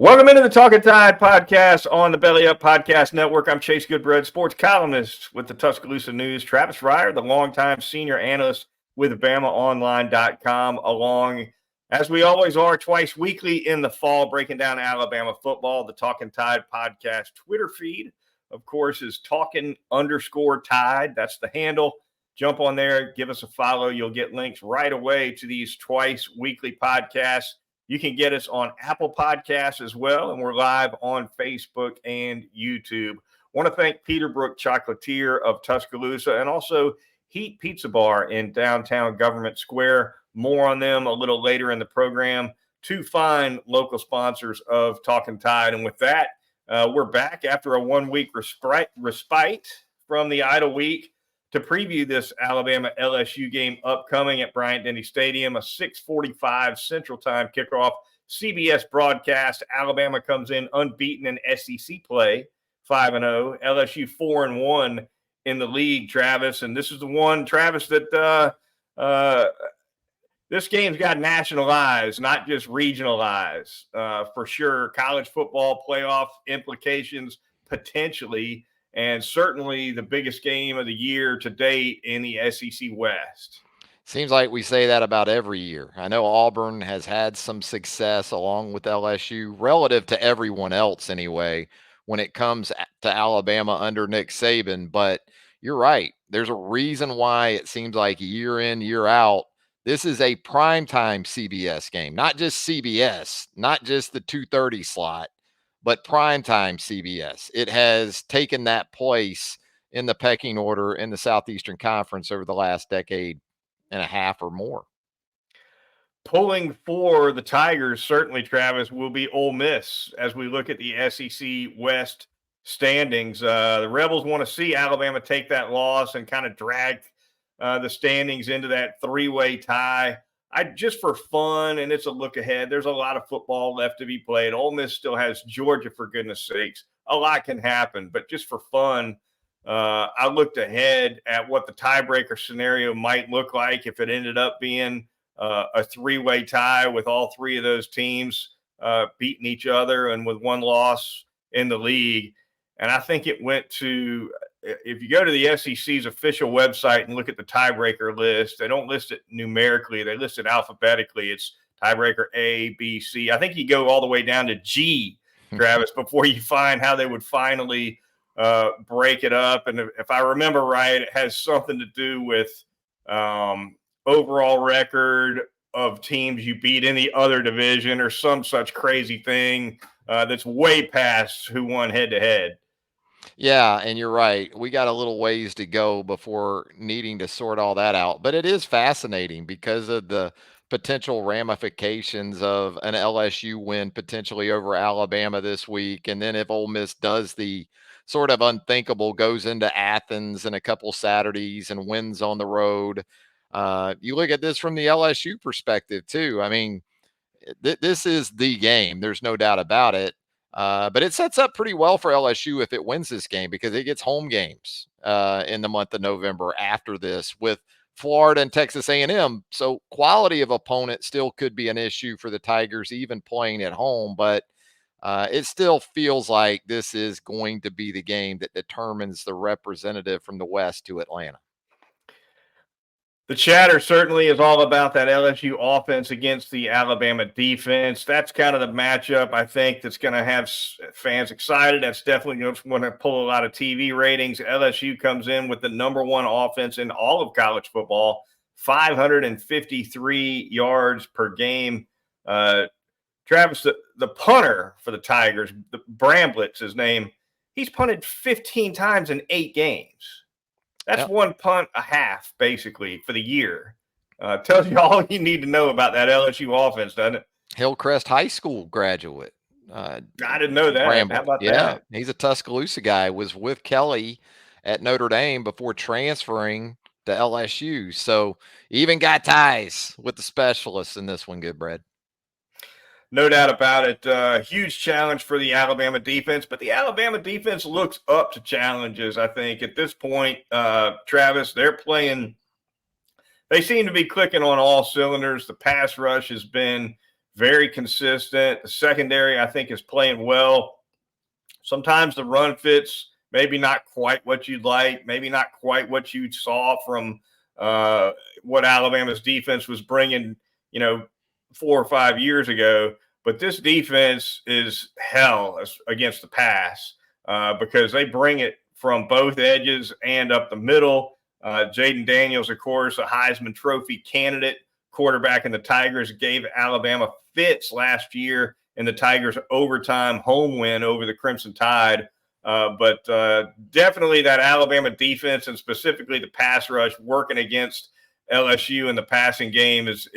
Welcome into the Talkin Tide podcast on the Belly Up Podcast Network. I'm Chase Goodbread, sports columnist with the Tuscaloosa News. Travis Reier, the longtime senior analyst with BamaOnline.com, along, as we always are, twice weekly in the fall, breaking down Alabama football. The Talkin Tide podcast Twitter feed, of course, is Talkin_Tide. That's the handle. Jump on there, give us a follow. You'll get links right away to these twice weekly podcasts. You can get us on Apple Podcasts as well, and we're live on Facebook and YouTube. Want to thank Peterbrook Chocolatier of Tuscaloosa and also Heat Pizza Bar in downtown Government Square. More on them a little later in the program. Two fine local sponsors of Talkin Tide. And with that, we're back after a one-week respite from the idle week to preview this Alabama-LSU game upcoming at Bryant-Denny Stadium, a 6:45 Central Time kickoff, CBS broadcast. Alabama comes in unbeaten in SEC play, 5-0. LSU 4-1 in the league, Travis. And this is the one, Travis, that this game's got national eyes, not just regional eyes, for sure. College football playoff implications potentially, and certainly the biggest game of the year to date in the SEC West. Seems like we say that about every year. I know Auburn has had some success along with LSU relative to everyone else anyway when it comes to Alabama under Nick Saban. But you're right. There's a reason why it seems like year in, year out, this is a primetime CBS game, not just CBS, not just the 2:30 slot, but primetime CBS. It has taken that place in the pecking order in the Southeastern Conference over the last decade and a half or more. Pulling for the Tigers, certainly, Travis, will be Ole Miss as we look at the SEC West standings. The Rebels want to see Alabama take that loss and kind of drag the standings into that three-way tie. Just for fun, and it's a look ahead. There's a lot of football left to be played. Ole Miss still has Georgia, for goodness sakes. A lot can happen, but just for fun, I looked ahead at what the tiebreaker scenario might look like if it ended up being a three-way tie with all three of those teams beating each other and with one loss in the league. And I think it went to, if you go to the SEC's official website and look at the tiebreaker list, they don't list it numerically. They list it alphabetically. It's tiebreaker A, B, C. I think you go all the way down to G, Travis, before you find how they would finally break it up. And if I remember right, it has something to do with overall record of teams you beat in the other division or some such crazy thing that's way past who won head-to-head. Yeah, and you're right. We got a little ways to go before needing to sort all that out. But it is fascinating because of the potential ramifications of an LSU win potentially over Alabama this week. And then if Ole Miss does the sort of unthinkable, goes into Athens in a couple Saturdays and wins on the road. You look at this from the LSU perspective too. I mean, this is the game. There's no doubt about it. But it sets up pretty well for LSU if it wins this game because it gets home games in the month of November after this with Florida and Texas A&M. So quality of opponent still could be an issue for the Tigers, even playing at home. But it still feels like this is going to be the game that determines the representative from the West to Atlanta. The chatter certainly is all about that LSU offense against the Alabama defense. That's kind of the matchup, I think, that's going to have fans excited. That's definitely going to pull a lot of TV ratings. LSU comes in with the number one offense in all of college football, 553 yards per game. Travis, the punter for the Tigers, the Bramblitt's his name, he's punted 15 times in 8 games. That's one punt a half, basically, for the year. Tells you all you need to know about that LSU offense, doesn't it? Hillcrest High School graduate. I didn't know that. Bramble. How about that? He's a Tuscaloosa guy. Was with Kelly at Notre Dame before transferring to LSU. So even got ties with the specialists in this one, Goodbread. No doubt about it. Huge challenge for the Alabama defense, but the Alabama defense looks up to challenges, I think. At this point, Travis, they're playing – they seem to be clicking on all cylinders. The pass rush has been very consistent. The secondary, I think, is playing well. Sometimes the run fits maybe not quite what you'd like, maybe not quite what you saw from what Alabama's defense was bringing, 4 or 5 years ago. But this defense is hell against the pass because they bring it from both edges and up the middle. Jaden Daniels, of course, a Heisman Trophy candidate quarterback in the Tigers, gave Alabama fits last year in the Tigers' overtime home win over the Crimson Tide. But definitely that Alabama defense, and specifically the pass rush, working against LSU in the passing game is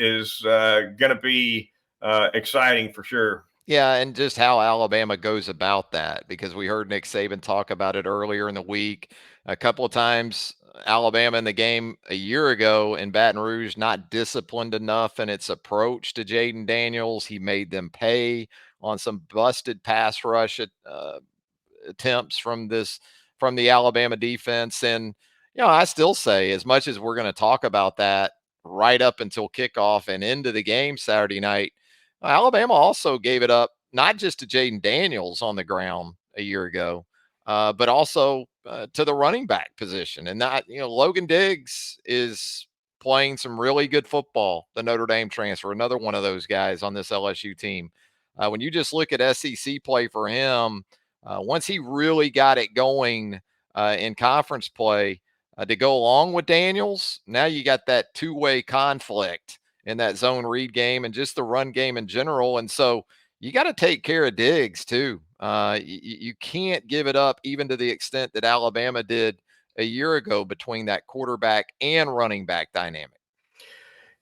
going to be exciting for sure. Yeah, and just how Alabama goes about that, because we heard Nick Saban talk about it earlier in the week. A couple of times, Alabama in the game a year ago in Baton Rouge, not disciplined enough in its approach to Jaden Daniels. He made them pay on some busted pass rush attempts from the Alabama defense. And I still say, as much as we're going to talk about that right up until kickoff and into the game Saturday night, Alabama also gave it up not just to Jaden Daniels on the ground a year ago, but also to the running back position. And that, Logan Diggs is playing some really good football. The Notre Dame transfer, another one of those guys on this LSU team. When you just look at SEC play for him, once he really got it going in conference play to go along with Daniels, now you got that two-way conflict in that zone read game and just the run game in general. And so you got to take care of Diggs too. You can't give it up even to the extent that Alabama did a year ago between that quarterback and running back dynamic.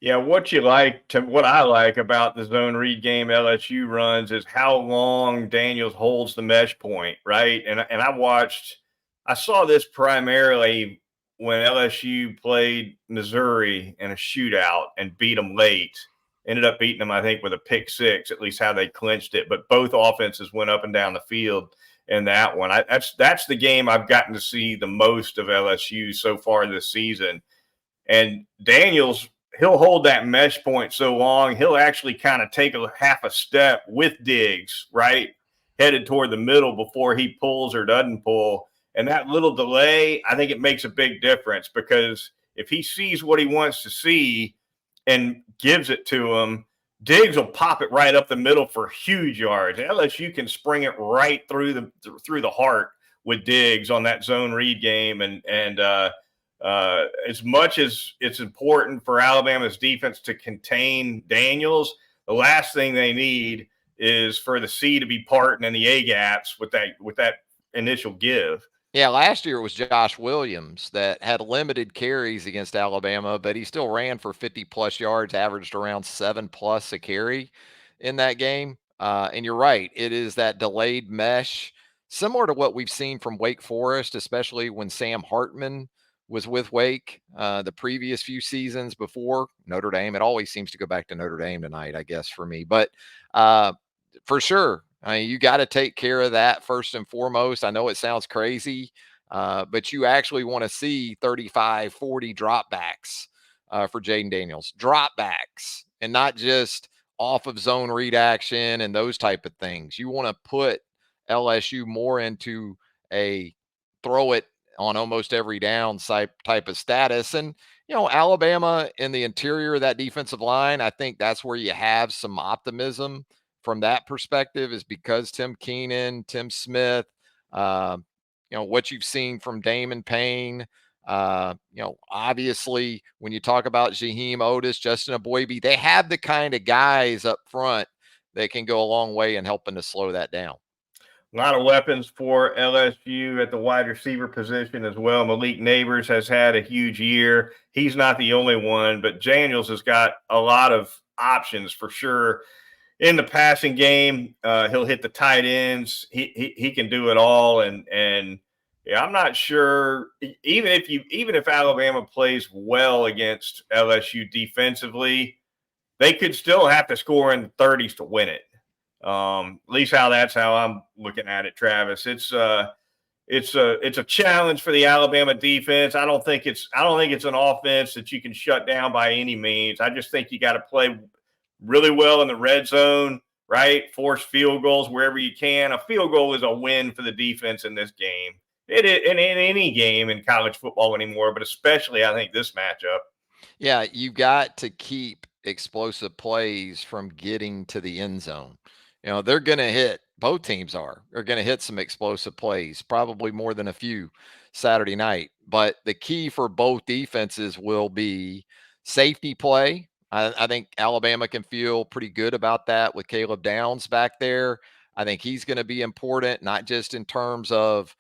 Yeah, what I like about the zone read game LSU runs is how long Daniels holds the mesh point, right? And I saw this primarily when LSU played Missouri in a shootout and beat them late. Ended up beating them, I think, with a pick six, at least how they clinched it. But both offenses went up and down the field in that one. That's the game I've gotten to see the most of LSU so far this season. And Daniels, he'll hold that mesh point so long, he'll actually kind of take a half a step with Diggs, right? Headed toward the middle before he pulls or doesn't pull. And that little delay, I think it makes a big difference, because if he sees what he wants to see and gives it to him, Diggs will pop it right up the middle for huge yards. LSU can spring it right through the heart with Diggs on that zone read game. And as much as it's important for Alabama's defense to contain Daniels, the last thing they need is for the C to be parting and the A gaps with that initial give. Yeah, last year it was Josh Williams that had limited carries against Alabama, but he still ran for 50 plus yards, averaged around 7+ a carry in that game. And you're right, it is that delayed mesh, similar to what we've seen from Wake Forest, especially when Sam Hartman was with Wake the previous few seasons before Notre Dame. It always seems to go back to Notre Dame tonight, I guess, for me. But for sure, I mean, you got to take care of that first and foremost. I know it sounds crazy, but you actually want to see 35, 40 dropbacks for Jaden Daniels. Dropbacks, and not just off of zone read action and those type of things. You want to put LSU more into a throw it on almost every down type of status. And, Alabama in the interior of that defensive line, I think that's where you have some optimism from that perspective, is because Tim Keenan, Tim Smith, uh, what you've seen from Damon Payne, obviously when you talk about Jaheim Otis, Justin Aboybe, they have the kind of guys up front that can go a long way in helping to slow that down. A lot of weapons for LSU at the wide receiver position as well. Malik Neighbors has had a huge year. He's not the only one, but Daniels has got a lot of options for sure. In the passing game, he'll hit the tight ends. He can do it all, and yeah, I'm not sure. Even if Alabama plays well against LSU defensively, they could still have to score in the 30s to win it. At least that's how I'm looking at it, Travis. It's a challenge for the Alabama defense. I don't think it's an offense that you can shut down by any means. I just think you got to play really well in the red zone, right? Force field goals wherever you can. A field goal is a win for the defense in this game. It is in any game in college football anymore, but especially I think this matchup. Yeah, you got to keep explosive plays from getting to the end zone. They're going to hit, both teams are going to hit some explosive plays, probably more than a few Saturday night. But the key for both defenses will be safety play. I think Alabama can feel pretty good about that with Caleb Downs back there. I think he's going to be important, not just in terms of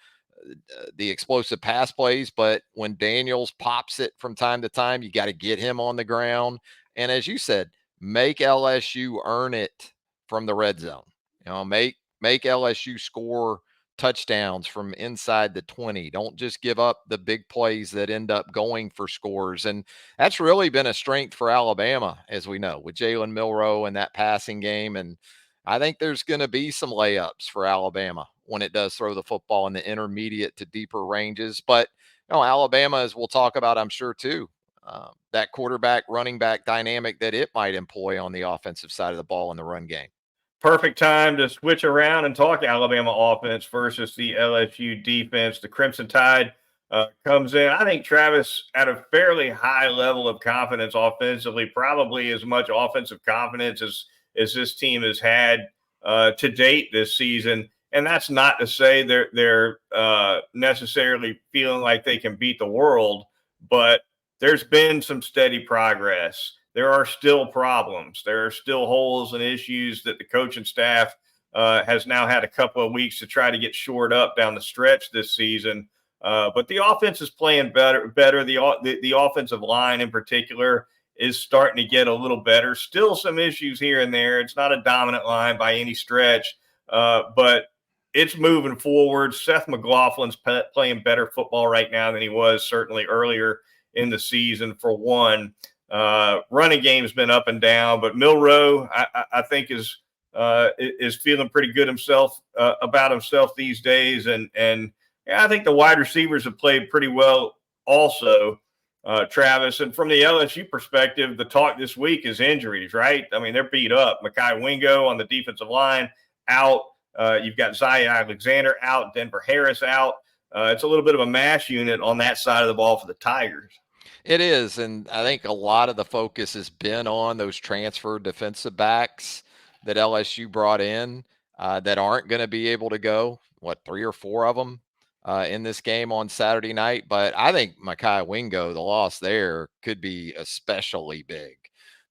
the explosive pass plays, but when Daniels pops it from time to time, you got to get him on the ground. And as you said, make LSU earn it from the red zone. Make LSU score touchdowns from inside the 20. Don't just give up the big plays that end up going for scores. And that's really been a strength for Alabama, as we know, with Jalen Milroe and that passing game. And I think there's going to be some layups for Alabama when it does throw the football in the intermediate to deeper ranges. But Alabama, as we'll talk about, I'm sure too, that quarterback running back dynamic that it might employ on the offensive side of the ball in the run game. Perfect time to switch around and talk Alabama offense versus the LSU defense. The Crimson Tide comes in. I think Travis at a fairly high level of confidence offensively, probably as much offensive confidence as this team has had to date this season. And that's not to say they're necessarily feeling like they can beat the world, but there's been some steady progress. There are still problems. There are still holes and issues that the coaching staff has now had a couple of weeks to try to get shored up down the stretch this season. But the offense is playing better. The offensive line in particular is starting to get a little better. Still some issues here and there. It's not a dominant line by any stretch, but it's moving forward. Seth McLaughlin's playing better football right now than he was certainly earlier in the season, for one. Running game's been up and down, but Milroe, I think, is feeling pretty good about himself these days, and yeah, I think the wide receivers have played pretty well also, Travis. And from the LSU perspective, the talk this week is injuries, right? I mean, they're beat up. Mekhi Wingo on the defensive line out. You've got Zaya Alexander out, Denver Harris out. It's a little bit of a mash unit on that side of the ball for the Tigers. It is. And I think a lot of the focus has been on those transfer defensive backs that LSU brought in that aren't going to be able to go, three or four of them in this game on Saturday night. But I think Mekhi Wingo, the loss there, could be especially big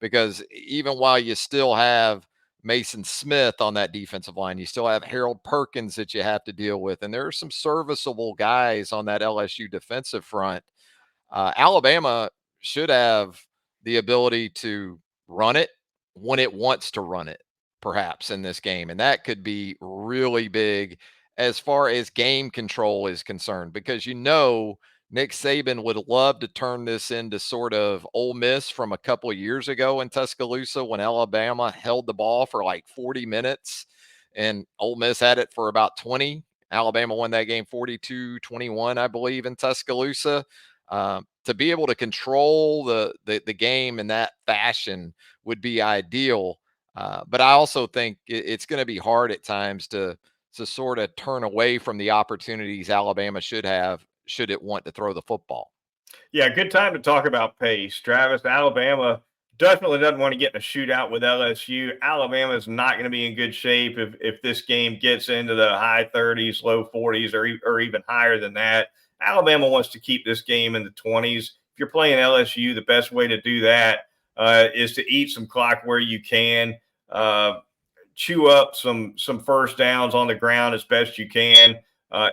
because even while you still have Mason Smith on that defensive line, you still have Harold Perkins that you have to deal with. And there are some serviceable guys on that LSU defensive front. Alabama should have the ability to run it when it wants to run it, perhaps in this game. And that could be really big as far as game control is concerned, because Nick Saban would love to turn this into sort of Ole Miss from a couple of years ago in Tuscaloosa when Alabama held the ball for like 40 minutes and Ole Miss had it for about 20. Alabama won that game 42-21, I believe, in Tuscaloosa. To be able to control the game in that fashion would be ideal. But I also think it's going to be hard at times to sort of turn away from the opportunities Alabama should have should it want to throw the football. Yeah, good time to talk about pace. Travis, Alabama definitely doesn't want to get in a shootout with LSU. Alabama is not going to be in good shape if this game gets into the high 30s, low 40s, or even higher than that. Alabama wants to keep this game in the 20s. If you're playing LSU, the best way to do that is to eat some clock where you can, chew up some first downs on the ground as best you can.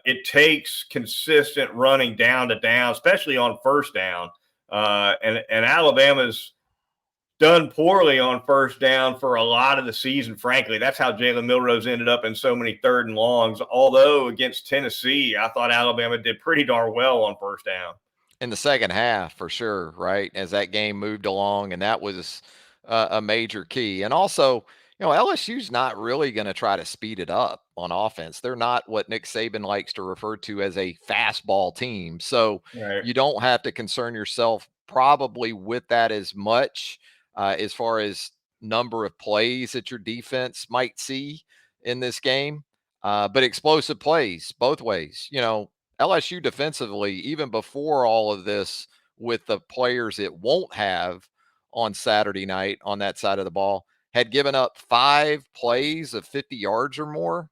It takes consistent running down to down, especially on first down. And Alabama's done poorly on first down for a lot of the season, frankly. That's how Jalen Milroe's ended up in so many third and longs. Although against Tennessee, I thought Alabama did pretty darn well on first down. In the second half, for sure, right? As that game moved along, and that was a major key. And also, LSU's not really going to try to speed it up on offense. They're not what Nick Saban likes to refer to as a fastball team. So Right. you don't have to concern yourself probably with that as much as far as number of plays that your defense might see in this game, but explosive plays both ways. LSU defensively, even before all of this, with the players it won't have on Saturday night on that side of the ball, had given up 5 plays of 50 yards or more.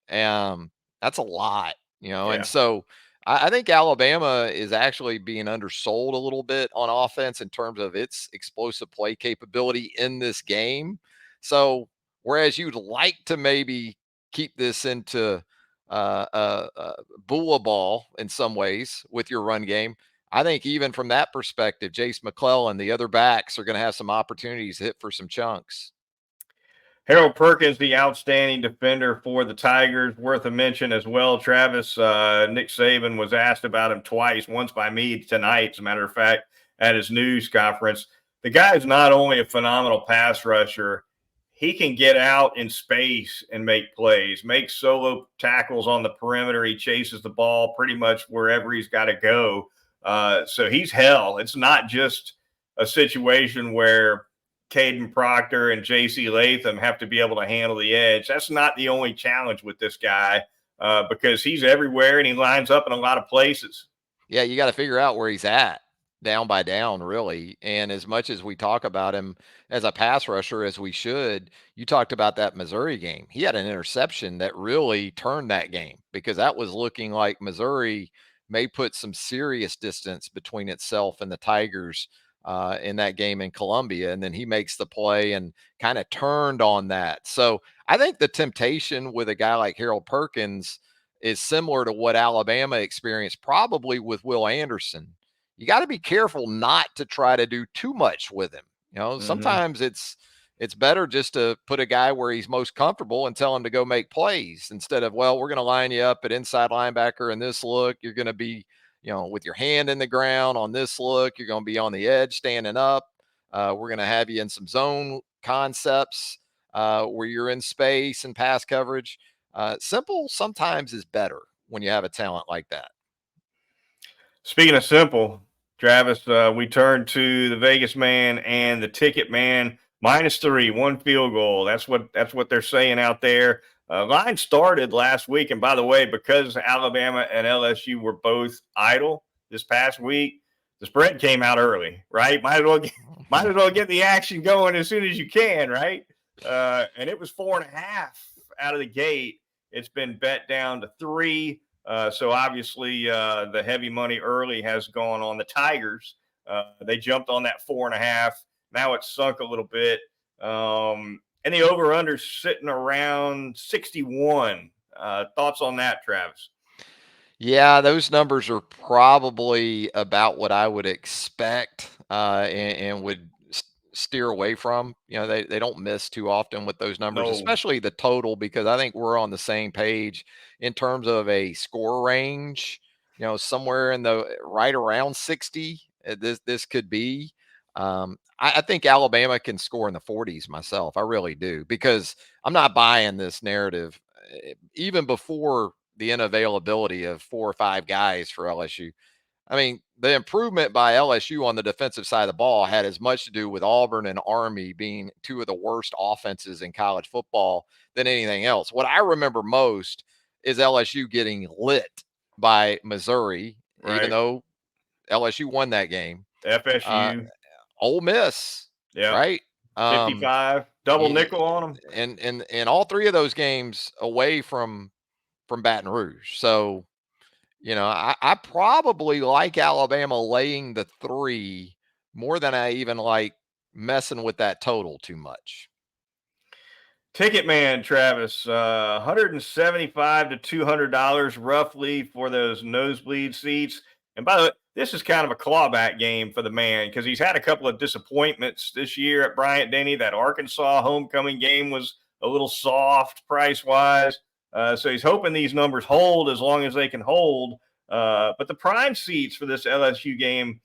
That's a lot, and Yeah. so I think Alabama is actually being undersold a little bit on offense in terms of its explosive play capability in this game. So, whereas you'd like to maybe keep this into Bula ball in some ways with your run game, I think even from that perspective, Jace McClellan, the other backs are going to have some opportunities to hit for some chunks. Harold Perkins, the outstanding defender for the Tigers, worth a mention as well. Travis, Nick Saban was asked about him twice, once by me tonight, as a matter of fact, at his news conference. The guy is not only a phenomenal pass rusher, he can get out in space and make plays, make solo tackles on the perimeter. He chases the ball pretty much wherever he's got to go. So he's hell. It's not just a situation where Caden Proctor and J.C. Latham have to be able to handle the edge. That's not the only challenge with this guy because he's everywhere and he lines up in a lot of places. Yeah, you got to figure out where he's at down by down, really. And as much as we talk about him as a pass rusher, as we should, you talked about that Missouri game. He had an interception that really turned that game because that was looking like Missouri may put some serious distance between itself and the Tigers in that game in Columbia. And then he makes the play and kind of turned on that. So I think the temptation with a guy like Harold Perkins is similar to what Alabama experienced probably with Will Anderson. You got to be careful not to try to do too much with him. Sometimes it's better just to put a guy where he's most comfortable and tell him to go make plays instead of, well, we're going to line you up at inside linebacker in this look. You're going to be, with your hand in the ground on this look. You're going to be on the edge standing up. We're going to have you in some zone concepts where you're in space and pass coverage. Simple sometimes is better when you have a talent like that. Speaking of simple, Travis, we turn to the Vegas man and the ticket man. -3, 1 field goal. That's what they're saying out there. Line started last week, and by the way, because Alabama and LSU were both idle this past week, the spread came out early. Right? Might as well get the action going as soon as you can. Right? And it was 4.5 out of the gate. It's been bet down to 3. So obviously the heavy money early has gone on the Tigers. They jumped on that 4.5. Now it's sunk a little bit. And the over-under sitting around 61. Thoughts on that, Travis? Yeah, those numbers are probably about what I would expect and would steer away from. They don't miss too often with those numbers, No. especially the total, because I think we're on the same page in terms of a score range. Somewhere in the right around 60. This could be. I think Alabama can score in the 40s myself. I really do, because I'm not buying this narrative even before the unavailability of 4 or 5 guys for LSU. I mean, the improvement by LSU on the defensive side of the ball had as much to do with Auburn and Army being 2 of the worst offenses in college football than anything else. What I remember most is LSU getting lit by Missouri, even Right. though LSU won that game. FSU. Ole Miss, Yeah. right? 55. Double y- nickel on them. and all 3 of those games away from Baton Rouge. So, I probably like Alabama laying the 3 more than I even like messing with that total too much. Ticket man, Travis, $175 to $200 roughly for those nosebleed seats. And by the way, this is kind of a clawback game for the man because he's had a couple of disappointments this year at Bryant Denny. That Arkansas homecoming game was a little soft price wise. So he's hoping these numbers hold as long as they can hold. But the prime seats for this LSU game,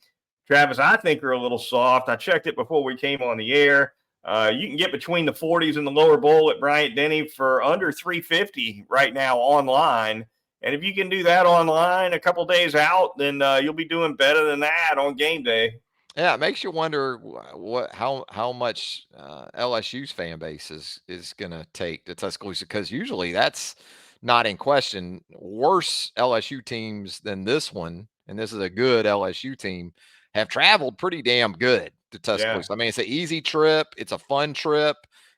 Travis, I think are a little soft. I checked it before we came on the air. You can get between the 40s and the lower bowl at Bryant Denny for under $350 right now online. And if you can do that online a couple days out, then you'll be doing better than that on game day. Yeah, it makes you wonder what how much LSU's fan base is going to take to Tuscaloosa, because usually that's not in question. Worse LSU teams than this one, and this is a good LSU team, have traveled pretty damn good to Yeah, Tuscaloosa. I mean, it's an easy trip, it's a fun trip.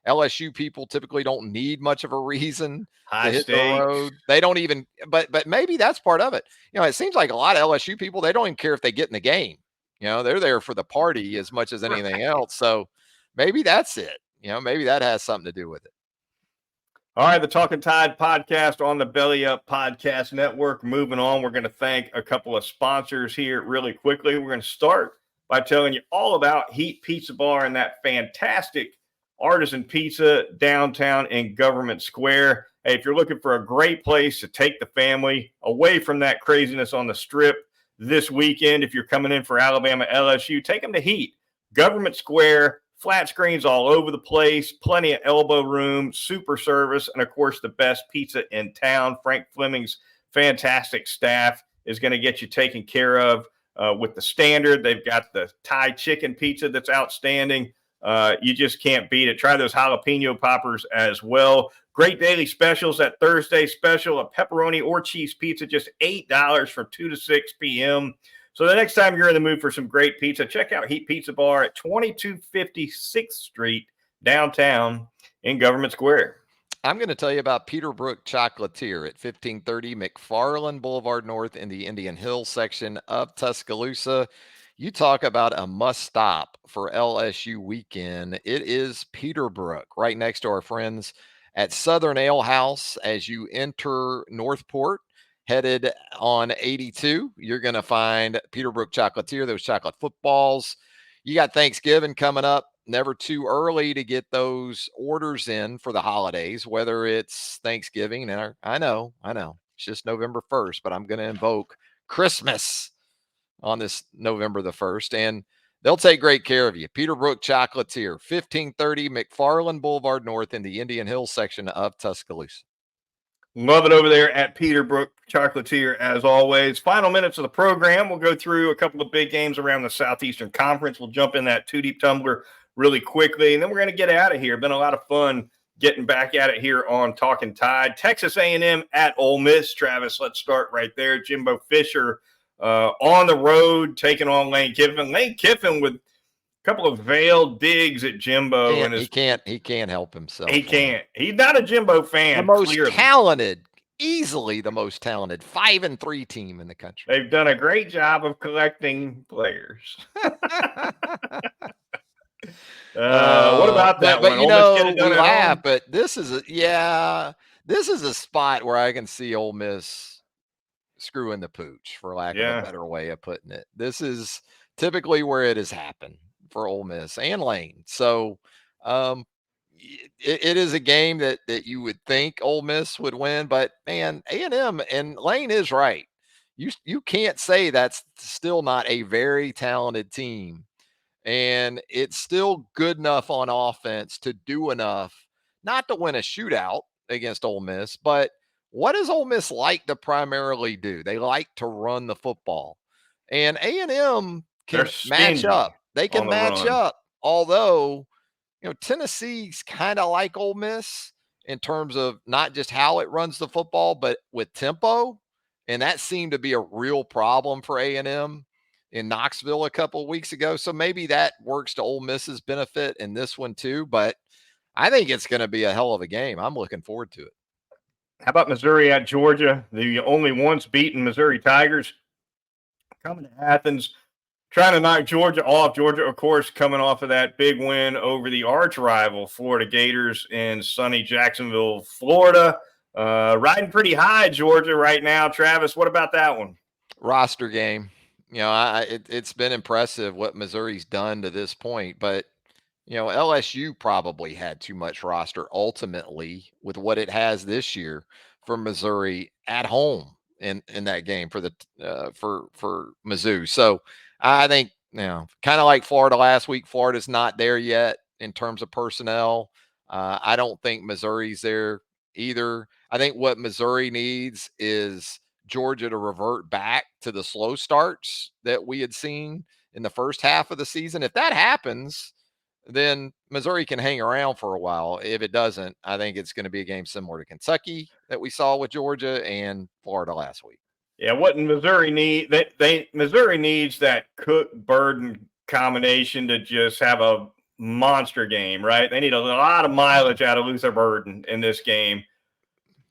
LSU people typically don't need much of a reason to high hit the stakes. road. They don't even, but maybe that's part of it. It seems like a lot of LSU people, they don't even care if they get in the game. They're there for the party as much as anything Right. else. So maybe that's it. Maybe that has something to do with it. All right, the Talkin Tide podcast on the Belly Up Podcast Network. Moving on, we're going to thank a couple of sponsors here really quickly. We're going to start by telling you all about Heat Pizza Bar and that fantastic artisan pizza downtown in Government Square. Hey, if you're looking for a great place to take the family away from that craziness on the strip this weekend, if you're coming in for Alabama-LSU, take them to Heat. Government Square, flat screens all over the place, plenty of elbow room, super service, and of course, the best pizza in town. Frank Fleming's fantastic staff is going to get you taken care of with the standard. They've got the Thai chicken pizza that's outstanding. You just can't beat it. Try those jalapeno poppers as well. Great daily specials. That Thursday special, a pepperoni or cheese pizza, just $8 from 2 to 6 p.m. So the next time you're in the mood for some great pizza, check out Heat Pizza Bar at 2256th Street downtown in Government Square. I'm going to tell you about Peterbrook Chocolatier at 1530 McFarland Boulevard North in the Indian Hills section of Tuscaloosa. You talk about a must stop for LSU weekend. It is Peterbrook, right next to our friends at Southern Ale House. As you enter Northport, headed on 82, you're going to find Peterbrook Chocolatier, those chocolate footballs. You got Thanksgiving coming up. Never too early to get those orders in for the holidays, whether it's Thanksgiving. And I know, it's just November 1st, but I'm going to invoke Christmas on this November the 1st, and they'll take great care of you. Peterbrook Chocolatier, 1530 McFarland Boulevard North in the Indian Hills section of Tuscaloosa. Love it over there at Peterbrook Chocolatier, as always. Final minutes of the program. We'll go through a couple of big games around the Southeastern Conference. We'll jump in that two deep tumbler really quickly, and then we're going to get out of here. Been a lot of fun getting back at it here on Talkin Tide. Texas A&M at Ole Miss. Travis, let's start right there. Jimbo Fisher on the road taking on Lane Kiffin. Lane Kiffin with a couple of veiled digs at Jimbo, and He can't help himself. he can't. He's not a Jimbo fan. The most clearly talented, easily the most talented 5-3 team in the country. They've done a great job of collecting players. What about that but one? Ole Miss get it done we at laugh, home? but this is a spot where I can see Ole Miss screwing the pooch, for lack of a Yeah, better way of putting it. This is typically where it has happened for Ole Miss and Lane. So um, it is a game that you would think Ole Miss would win, but man, A&M and Lane is right. You can't say that's still not a very talented team, and it's still good enough on offense to do enough not to win a shootout against Ole Miss. But what does Ole Miss like to primarily do? They like to run the football, and A&M they're can match stingy up. They on can the match run. up, although Tennessee's kind of like Ole Miss in terms of not just how it runs the football, but with tempo, and that seemed to be a real problem for A&M in Knoxville a couple of weeks ago. So maybe that works to Ole Miss's benefit in this one too. But I think it's going to be a hell of a game. I'm looking forward to it. How about Missouri at Georgia? The only once beaten Missouri Tigers coming to Athens, trying to knock Georgia off. Georgia, of course, coming off of that big win over the arch rival Florida Gators in sunny Jacksonville, Florida. Riding pretty high, Georgia, right now. Travis, what about that one? Roster game. It's been impressive what Missouri's done to this point, but LSU probably had too much roster ultimately with what it has this year for Missouri at home in that game for the for Mizzou. So I think kind of like Florida last week. Florida's not there yet in terms of personnel. I don't think Missouri's there either. I think what Missouri needs is Georgia to revert back to the slow starts that we had seen in the first half of the season. If that happens, then Missouri can hang around for a while. If it doesn't, I think it's going to be a game similar to Kentucky that we saw with Georgia and Florida last week. Yeah, what Missouri need? Missouri needs that Cook-Burden combination to just have a monster game, right? They need a lot of mileage out of Luther Burden in this game.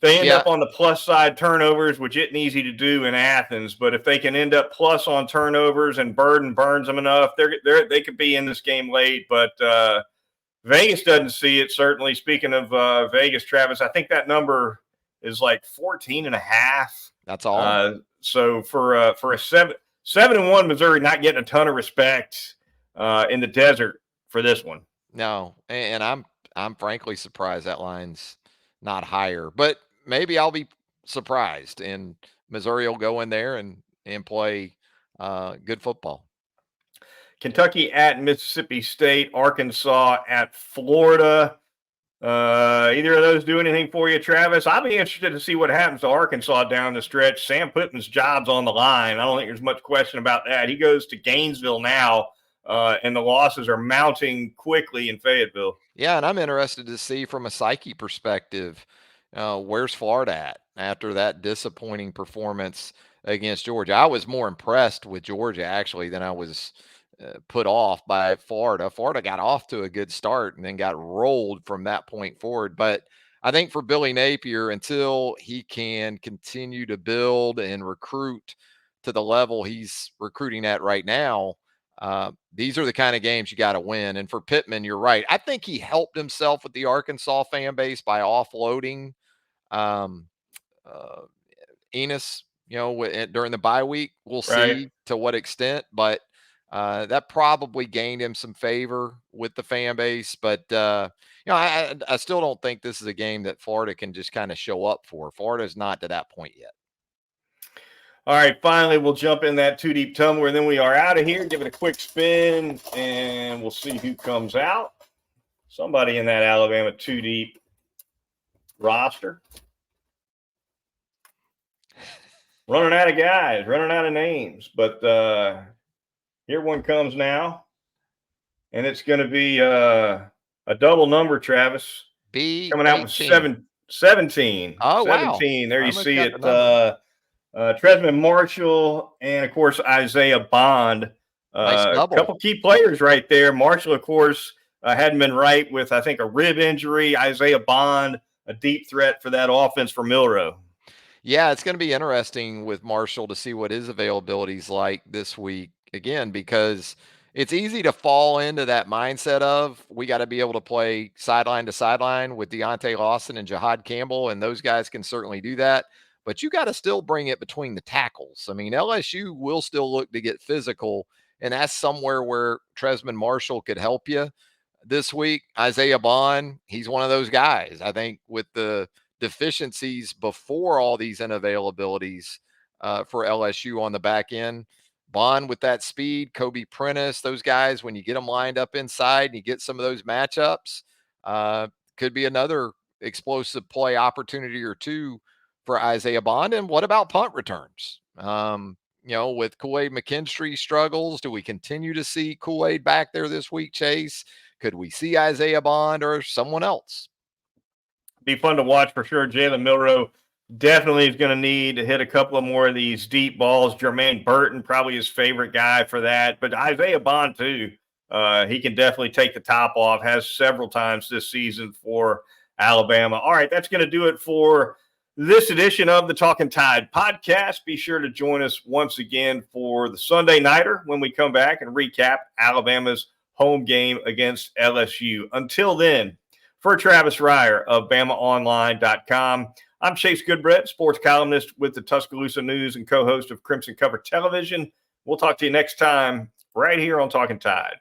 They end up on the plus side turnovers, which isn't easy to do in Athens. But if they can end up plus on turnovers and Burden burns them enough, they could be in this game late. But Vegas doesn't see it. Certainly, speaking of Vegas, Travis, I think that number is like 14.5. That's all. So for a 7-1 Missouri, not getting a ton of respect in the desert for this one. No, and I'm frankly surprised that line's not higher. But maybe I'll be surprised, and Missouri will go in there and play good football. Kentucky at Mississippi State, Arkansas at Florida. Either of those do anything for you, Travis? I'll be interested to see what happens to Arkansas down the stretch. Sam Pittman's job's on the line. I don't think there's much question about that. He goes to Gainesville now, and the losses are mounting quickly in Fayetteville. Yeah, and I'm interested to see from a psyche perspective, where's Florida at after that disappointing performance against Georgia. I was more impressed with Georgia, actually, than I was put off by Florida. Florida got off to a good start and then got rolled from that point forward. But I think for Billy Napier, until he can continue to build and recruit to the level he's recruiting at right now, these are the kind of games you got to win. And for Pittman, you're right. I think he helped himself with the Arkansas fan base by offloading Enos, during the bye week. We'll see to what extent, but that probably gained him some favor with the fan base. But, I still don't think this is a game that Florida can just kind of show up for. Florida's not to that point yet. All right, finally, we'll jump in that two deep tumbler, and then we are out of here. Give it a quick spin, and we'll see who comes out. Somebody in that Alabama two deep roster. Running out of guys, running out of names. But here one comes now, and it's going to be a double number, Travis. Coming out with 17. Oh, 17. Wow. There you see it. Tresman Marshall and, of course, Isaiah Bond. Nice double. A couple key players right there. Marshall, of course, hadn't been right with, I think, a rib injury. Isaiah Bond, a deep threat for that offense for Milroe. Yeah, it's going to be interesting with Marshall to see what his availability is like this week, again, because it's easy to fall into that mindset of we got to be able to play sideline to sideline with Deontay Lawson and Jahad Campbell, and those guys can certainly do that. But you got to still bring it between the tackles. I mean, LSU will still look to get physical, and that's somewhere where Tresman Marshall could help you this week. Isaiah Bond, he's one of those guys. I think with the deficiencies before all these unavailabilities for LSU on the back end, Bond with that speed, Kobe Prentice, those guys, when you get them lined up inside and you get some of those matchups, could be another explosive play opportunity or two for Isaiah Bond. And what about punt returns? With Kool-Aid McKinstry struggles, do we continue to see Kool-Aid back there this week, Chase? Could we see Isaiah Bond or someone else? Be fun to watch for sure. Jalen Milroe definitely is going to need to hit a couple of more of these deep balls. Jermaine Burton, probably his favorite guy for that. But Isaiah Bond, too, he can definitely take the top off, has several times this season for Alabama. All right, that's going to do it for this edition of the Talkin Tide podcast. Be sure to join us once again for the Sunday Nighter when we come back and recap Alabama's home game against LSU. Until then, for Travis Reier of BamaOnline.com, I'm Chase Goodbread, sports columnist with the Tuscaloosa News and co-host of Crimson Cover Television. We'll talk to you next time right here on Talkin Tide.